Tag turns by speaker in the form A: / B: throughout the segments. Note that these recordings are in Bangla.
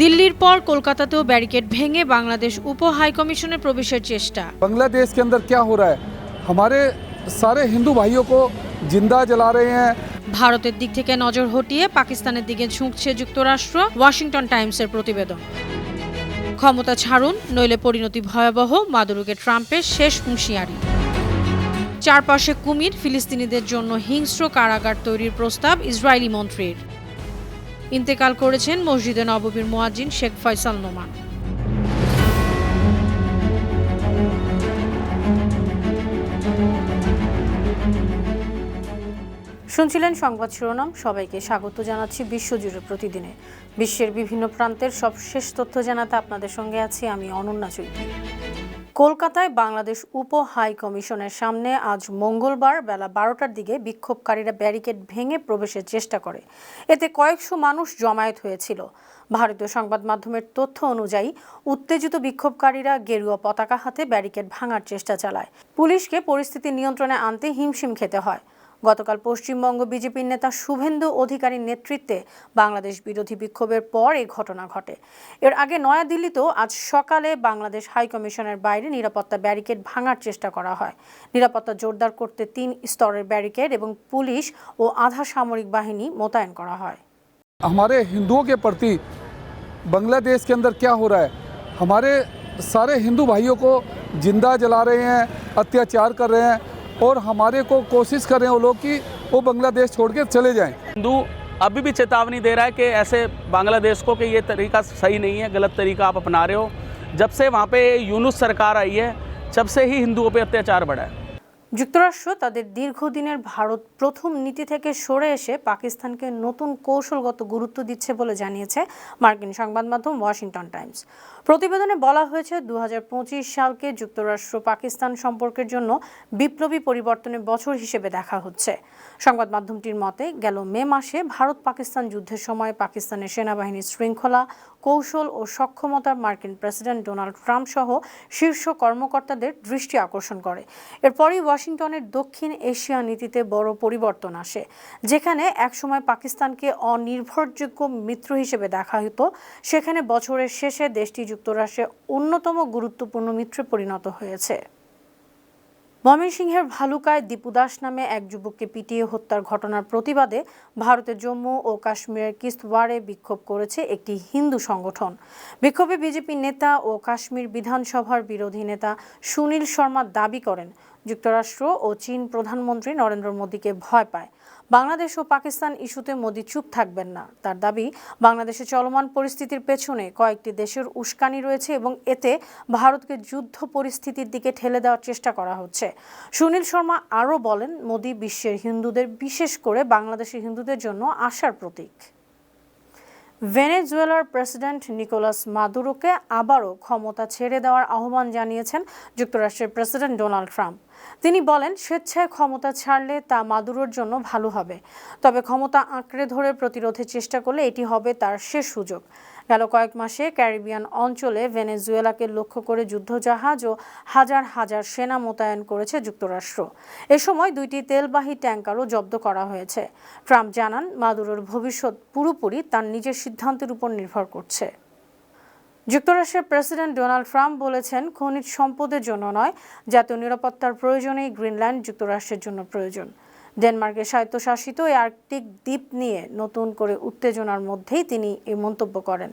A: দিল্লির পর কলকাতাতেও ব্যারিকেড ভেঙে বাংলাদেশ উপ হাই কমিশনে প্রবেশের চেষ্টা।
B: बांग्लादेश के अंदर क्या हो रहा है, हमारे सारे हिंदू भाइयों को जिंदा जला रहे हैं।
A: ভারতের দিক থেকে নজর হটিয়ে পাকিস্তানের দিকে ঝুঁকছে যুক্তরাষ্ট্র, ওয়াশিংটন টাইমসের প্রতিবেদন। ক্ষমতা ছাড়ুন নইলে পরিণতি ভয়াবহ, মাদুরোকে ট্রাম্পের শেষ হুঁশিয়ারি। চারপাশে কুমির, ফিলিস্তিনিদের জন্য হিংস্র কারাগার তৈরির প্রস্তাব ইসরায়েলি মন্ত্রীর। ইন্তেকাল করেছেন মসজিদে নববীর মুয়াজ্জিন শেখ ফয়সাল নোমান। শুনছিলেন সংবাদ শিরোনাম। সবাইকে স্বাগত জানাচ্ছি বিশ্বজুড়ে প্রতিদিনে বিশ্বের বিভিন্ন প্রান্তের সবশেষ তথ্য জানাতে আপনাদের সঙ্গে আছি আমি অনন্যা চৌধুরী। কলকাতায় বাংলাদেশ উপ হাই কমিশনের সামনে আজ মঙ্গলবার বেলা 12টার দিকে বিক্ষোভকারীরা ব্যারিকেড ভেঙে প্রবেশের চেষ্টা করে। এতে কয়েকশো মানুষ জমায়েত হয়েছিল। ভারতীয় সংবাদ মাধ্যমের তথ্য অনুযায়ী উত্তেজিত বিক্ষোভকারীরা গেরুয়া পতাকা হাতে ব্যারিকেড ভাঙার চেষ্টা চালায়। পুলিশকে পরিস্থিতি নিয়ন্ত্রণে আনতে হিমশিম খেতে হয়। গতকাল পশ্চিমবঙ্গ বিজেপির নেতা শুভেন্দু অধিকারীর নেতৃত্বে বাংলাদেশ বিরোধী বিক্ষোভের পর এই ঘটনা ঘটে। এর আগে নয়াদিল্লিতেও আজ সকালে বাংলাদেশ হাই কমিশনের বাইরে নিরাপত্তা ব্যারিকেড ভাঙার চেষ্টা করা হয়। নিরাপত্তা জোরদার করতে 3 স্তরের ব্যারিকেড এবং পুলিশ ও আধা সামরিক বাহিনী মোতায়েন করা হয়।
B: हमारे हिंदुओं के प्रति बांग्लादेश के अंदर क्या हो रहा है, हमारे सारे हिंदू भाइयों को जिंदा जला रहे हैं, अत्याचार कर रहे हैं और हमारे को कोशिश कर रहे हैं वो लोग कि वो बांग्लादेश छोड़ के चले जाएं।
C: हिंदू अभी भी चेतावनी दे रहा है कि ऐसे बांग्लादेश को कि ये तरीका सही नहीं है, गलत तरीका आप अपना रहे हो। जब से वहाँ पे यूनुस सरकार आई है जब से ही हिंदुओं पे अत्याचार बढ़ा है।
A: যুক্তরাষ্ট্র তাদের দীর্ঘদিনের ভারত প্রথম নীতি থেকে সরে এসে পাকিস্তানকে নতুন কৌশলগত গুরুত্ব দিচ্ছে বলে জানিয়েছে মার্কিন সংবাদ মাধ্যম ওয়াশিংটন টাইমস। প্রতিবেদনে বলা হয়েছে 2025 সালকে যুক্তরাষ্ট্র পাকিস্তান সম্পর্কের জন্য বিপ্লবী পরিবর্তনের বছর হিসেবে দেখা হচ্ছে। সংবাদ মাধ্যমটির মতে গেল মে মাসে ভারত পাকিস্তান যুদ্ধের সময় পাকিস্তানের সেনাবাহিনীর শৃঙ্খলা, কৌশল ও সক্ষমতা মার্কিন প্রেসিডেন্ট ডোনাল্ড ট্রাম্প সহ শীর্ষ কর্মকর্তাদের দৃষ্টি আকর্ষণ করে। এরপরই ওয়াশিংটনের দক্ষিণ এশিয়া নীতিতে বড় পরিবর্তন আসে। যেখানে একসময় পাকিস্তানকে অনির্ভরযোগ্য মিত্র হিসেবে দেখা হতো, সেখানে বছরের শেষে দেশটি যুক্তরাষ্ট্রের অন্যতম গুরুত্বপূর্ণ মিত্রে পরিণত হয়েছে। ময়মনসিংহের ভালুকায় দীপু দাস নামে এক যুবককে পিটিয়ে হত্যার ঘটনার প্রতিবাদে ভারতের জম্মু ও কাশ্মীরের কিস্তওয়াড়ে বিক্ষোভ করেছে একটি হিন্দু সংগঠন। বিক্ষোভে বিজেপি নেতা ও কাশ্মীর বিধানসভার বিরোধী নেতা সুনীল শর্মা দাবি করেন যুক্তরাষ্ট্র ও চীন প্রধানমন্ত্রী নরেন্দ্র মোদীকে ভয় পায়। বাংলাদেশ ও পাকিস্তান ইস্যুতে মোদী চুপ থাকবেন না। তার দাবি, বাংলাদেশে চলমান পরিস্থিতির পেছনে কয়েকটি দেশের উস্কানি রয়েছে এবং এতে ভারতকে যুদ্ধ পরিস্থিতির দিকে ঠেলে দেওয়ার চেষ্টা করা হচ্ছে। সুনীল শর্মা আরও বলেন, মোদী বিশ্বের হিন্দুদের, বিশেষ করে বাংলাদেশের হিন্দুদের জন্য আশার প্রতীক। ভেনেজুয়েলার প্রেসিডেন্ট নিকোলাস মাদুরোকে আবারও ক্ষমতা ছেড়ে দেওয়ার আহ্বান জানিয়েছেন যুক্তরাষ্ট্রের প্রেসিডেন্ট ডোনাল্ড ট্রাম্প। তিনি বলেন, স্বেচ্ছায় ক্ষমতা ছাড়লে তা মাদুরোর জন্য ভালো হবে, তবে ক্ষমতা আঁকড়ে ধরে প্রতিরোধের চেষ্টা করলে এটি হবে তার শেষ সুযোগ। গেল কয়েক মাসে ক্যারিবিয়ান অঞ্চলে ভেনেজুয়েলাকে লক্ষ্য করে যুদ্ধজাহাজ ও হাজার হাজার সেনা মোতায়েন করেছে যুক্তরাষ্ট্র। এ সময় 2টি তেলবাহী ট্যাঙ্কারও জব্দ করা হয়েছে। ট্রাম্প জানান, মাদুরোর ভবিষ্যৎ পুরোপুরি তার নিজের সিদ্ধান্তের উপর নির্ভর করছে। যুক্তরাষ্ট্রের প্রেসিডেন্ট ডোনাল্ড ট্রাম্প বলেছেন, খনিজ সম্পদের জন্য নয়, জাতীয় নিরাপত্তার প্রয়োজনেই গ্রিনল্যান্ড যুক্তরাষ্ট্রের জন্য প্রয়োজন। ডেনমার্কের স্বায়ত্তশাসিত এই আর্কটিক দ্বীপ নিয়ে নতুন করে উত্তেজনার মধ্যেই তিনি এই মন্তব্য করেন।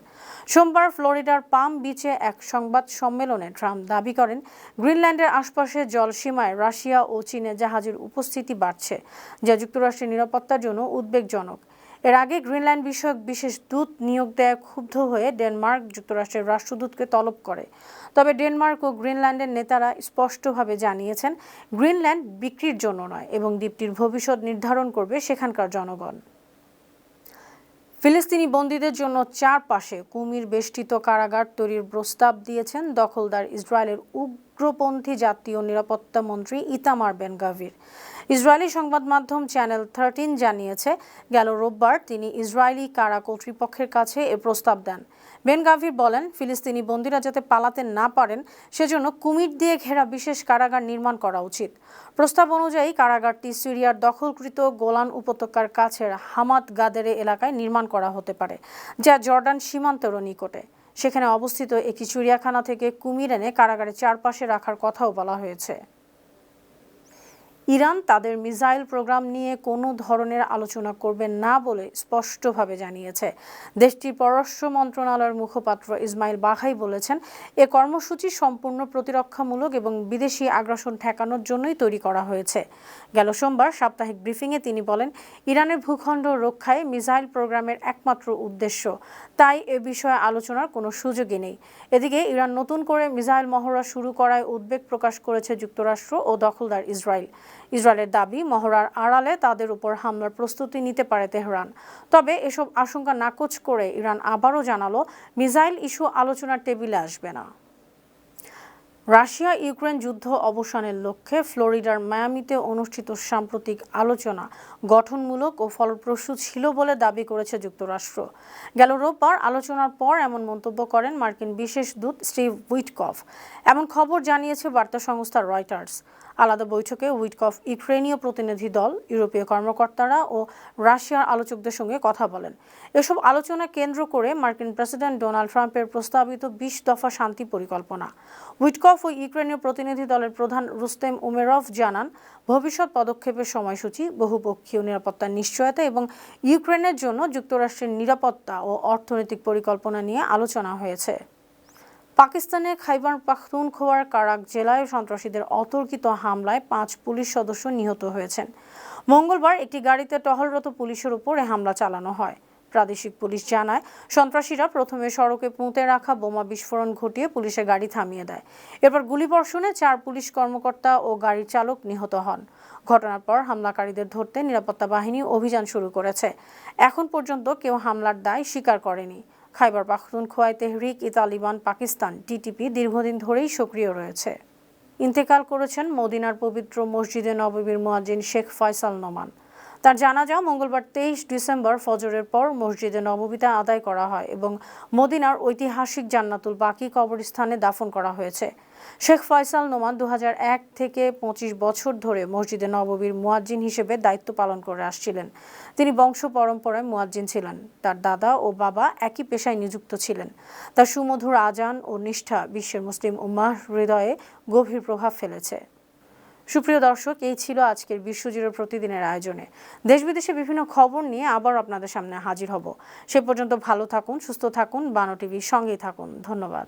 A: সোমবার ফ্লোরিডার পাম বিচে এক সংবাদ সম্মেলনে ট্রাম্প দাবি করেন, গ্রিনল্যান্ডের আশপাশে জলসীমায় রাশিয়া ও চীনের জাহাজের উপস্থিতি বাড়ছে, যা যুক্তরাষ্ট্রের নিরাপত্তার জন্য উদ্বেগজনক। এর আগে গ্রিনল্যান্ড বিষয়ক বিশেষ দূত নিয়োগ দেয় ক্ষুব্ধ হয়ে ডেনমার্ক যুক্তরাষ্ট্রের রাষ্ট্রদূতকে তলব করে। তবে ডেনমার্ক ও গ্রিনল্যান্ডের নেতারা স্পষ্টভাবে জানিয়েছেন, গ্রিনল্যান্ড বিক্রির জন্য নয় এবং দ্বীপটির ভবিষ্যৎ নির্ধারণ করবে সেখানকার জনগণ। ফিলিস্তিনি বন্দীদের জন্য চারপাশে কুমির বেষ্টিত কারাগার তৈরির প্রস্তাব দিয়েছেন দখলদার ইসরায়েলের উগ্রপন্থী জাতীয় নিরাপত্তা মন্ত্রী ইতামার বেন গাভির। ইসরায়েলি সংবাদ মাধ্যম চ্যানেল 13 জানিয়েছে, গেল রোববার তিনি ইসরায়েলি কারা কর্তৃপক্ষের কাছে এ প্রস্তাব দেন। বেন গাভির বলেন, ফিলিস্তিনি বন্দীরা যাতে পালাতে না পারেন সেজন্য কুমির দিয়ে ঘেরা বিশেষ কারাগার নির্মাণ করা উচিত। প্রস্তাব অনুযায়ী কারাগারটি সিরিয়ার দখলকৃত গোলান উপত্যকার কাছের হামাত গাদেরে এলাকায় নির্মাণ করা হতে পারে, যা জর্ডান সীমান্তেরও নিকটে। সেখানে অবস্থিত একটি চিড়িয়াখানা থেকে কুমির এনে কারাগারের চারপাশে রাখার কথাও বলা হয়েছে। ইরান তাদের মিসাইল প্রোগ্রাম নিয়ে কোনো ধরনের আলোচনা করবে না বলে স্পষ্টভাবে জানিয়েছে। দেশটির পররাষ্ট্র মন্ত্রণালয়ের মুখপাত্র ইসমাইল বাঘাই বলেছেন, এ কর্মসূচি সম্পূর্ণ প্রতিরক্ষামূলক এবং বিদেশি আগ্রাসন ঠেকানোর জন্যই তৈরি করা হয়েছে। গেল সোমবার সাপ্তাহিক ব্রিফিংয়ে তিনি বলেন, ইরানের ভূখণ্ড রক্ষায় মিসাইল প্রোগ্রামের একমাত্র উদ্দেশ্য, তাই এ বিষয়ে আলোচনার কোনো সুযোগই নেই। এদিকে ইরান নতুন করে মিসাইল মহড়া শুরু করায় উদ্বেগ প্রকাশ করেছে যুক্তরাষ্ট্র ও দখলদার ইসরায়েল। ইসরায়েলের দাবি, মহড়ার আড়ালে তাদের উপর হামলার প্রস্তুতি নিতে পারে তেহরান। তবে এসব আশঙ্কা নাকচ করে ইরান আবারও জানালো, মিসাইল ইস্যু আলোচনার টেবিলে আসবে না। রাশিয়া ইউক্রেন যুদ্ধ অবসানের লক্ষ্যে ফ্লোরিডার মায়ামিতে অনুষ্ঠিত সাম্প্রতিক আলোচনা গঠনমূলক ও ফলপ্রসূ ছিল বলে দাবি করেছে যুক্তরাষ্ট্র। গেল রোববার আলোচনার পর এমন মন্তব্য করেন মার্কিন বিশেষ দূত স্টিভ উইটকফ। এমন খবর জানিয়েছে বার্তা সংস্থা রয়টার্স। আলাদা বৈঠকে উইটকফ ইউক্রেনীয় প্রতিনিধি দল, ইউরোপীয় কর্মকর্তারা ও রাশিয়ার আলোচকদের সঙ্গে কথা বলেন। এসব আলোচনা কেন্দ্র করে মার্কিন প্রেসিডেন্ট ডোনাল্ড ট্রাম্পের প্রস্তাবিত 20 দফা শান্তি পরিকল্পনা। উইটকফ ও ইউক্রেনীয় প্রতিনিধি দলের প্রধান রুস্তেম উমেরভ জানান, ভবিষ্যৎ পদক্ষেপের সময়সূচি, বহুপক্ষীয় নিরাপত্তার নিশ্চয়তা এবং ইউক্রেনের জন্য যুক্তরাষ্ট্রের নিরাপত্তা ও অর্থনৈতিক পরিকল্পনা নিয়ে আলোচনা হয়েছে। পাকিস্তানের খাইবার পাখতুনখোয়ার কারাক জেলায় সন্ত্রাসীদের অতর্কিত হামলায় 5 পুলিশ সদস্য নিহত হয়েছেন। মঙ্গলবার একটি গাড়িতে টহলরত পুলিশের উপর এ হামলা চালানো হয়। প্রাদেশিক পুলিশ জানায়, সন্ত্রাসীরা প্রথমে সড়কে পুঁতে রাখা বোমা বিস্ফোরণ ঘটিয়ে পুলিশের গাড়ি থামিয়ে দেয়। এরপর গুলিবর্ষণে 4 পুলিশ কর্মকর্তা ও গাড়ির চালক নিহত হন। ঘটনার পর হামলাকারীদের ধরতে নিরাপত্তা বাহিনী অভিযান শুরু করেছে। এখন পর্যন্ত কেউ হামলার দায় স্বীকার করেনি। খাইবার পাখতুনখোয়ায় তেহরিক-ই-তালিবান পাকিস্তান টিটিপি দীর্ঘদিন ধরেই সক্রিয় রয়েছে। ইন্তেকাল করেছেন মদিনার পবিত্র মসজিদে নববীর মুয়াজ্জিন শেখ ফয়সাল নোমান। তার জানাজা মঙ্গলবার 23 ডিসেম্বর ফজরের পর মসজিদে নববীতে আদায় করা হয় এবং মদিনার ঐতিহাসিক জান্নাতুল বাকি কবরস্থানে দাফন করা হয়েছে। শেখ ফয়সাল নোমান 2001 থেকে 25 বছর ধরে মসজিদে নববীর মুয়াজ্জিন হিসেবে দায়িত্ব পালন করে আসছিলেন। তিনি বংশ পরম্পরায় মুয়াজ্জিন ছিলেন। তার দাদা ও বাবা একই পেশায় নিযুক্ত ছিলেন। তার সুমধুর আজান ও নিষ্ঠা বিশ্বের মুসলিম উম্মাহর হৃদয়ে গভীর প্রভাব ফেলেছে। সুপ্রিয় দর্শক, এই ছিল আজকের বিশ্বজুড়ে প্রতিদিনের আয়োজনে। দেশ বিদেশে বিভিন্ন খবর নিয়ে আবার আপনাদের সামনে হাজির হব। সে পর্যন্ত ভালো থাকুন, সুস্থ থাকুন, বানো টিভির সঙ্গেই থাকুন। ধন্যবাদ।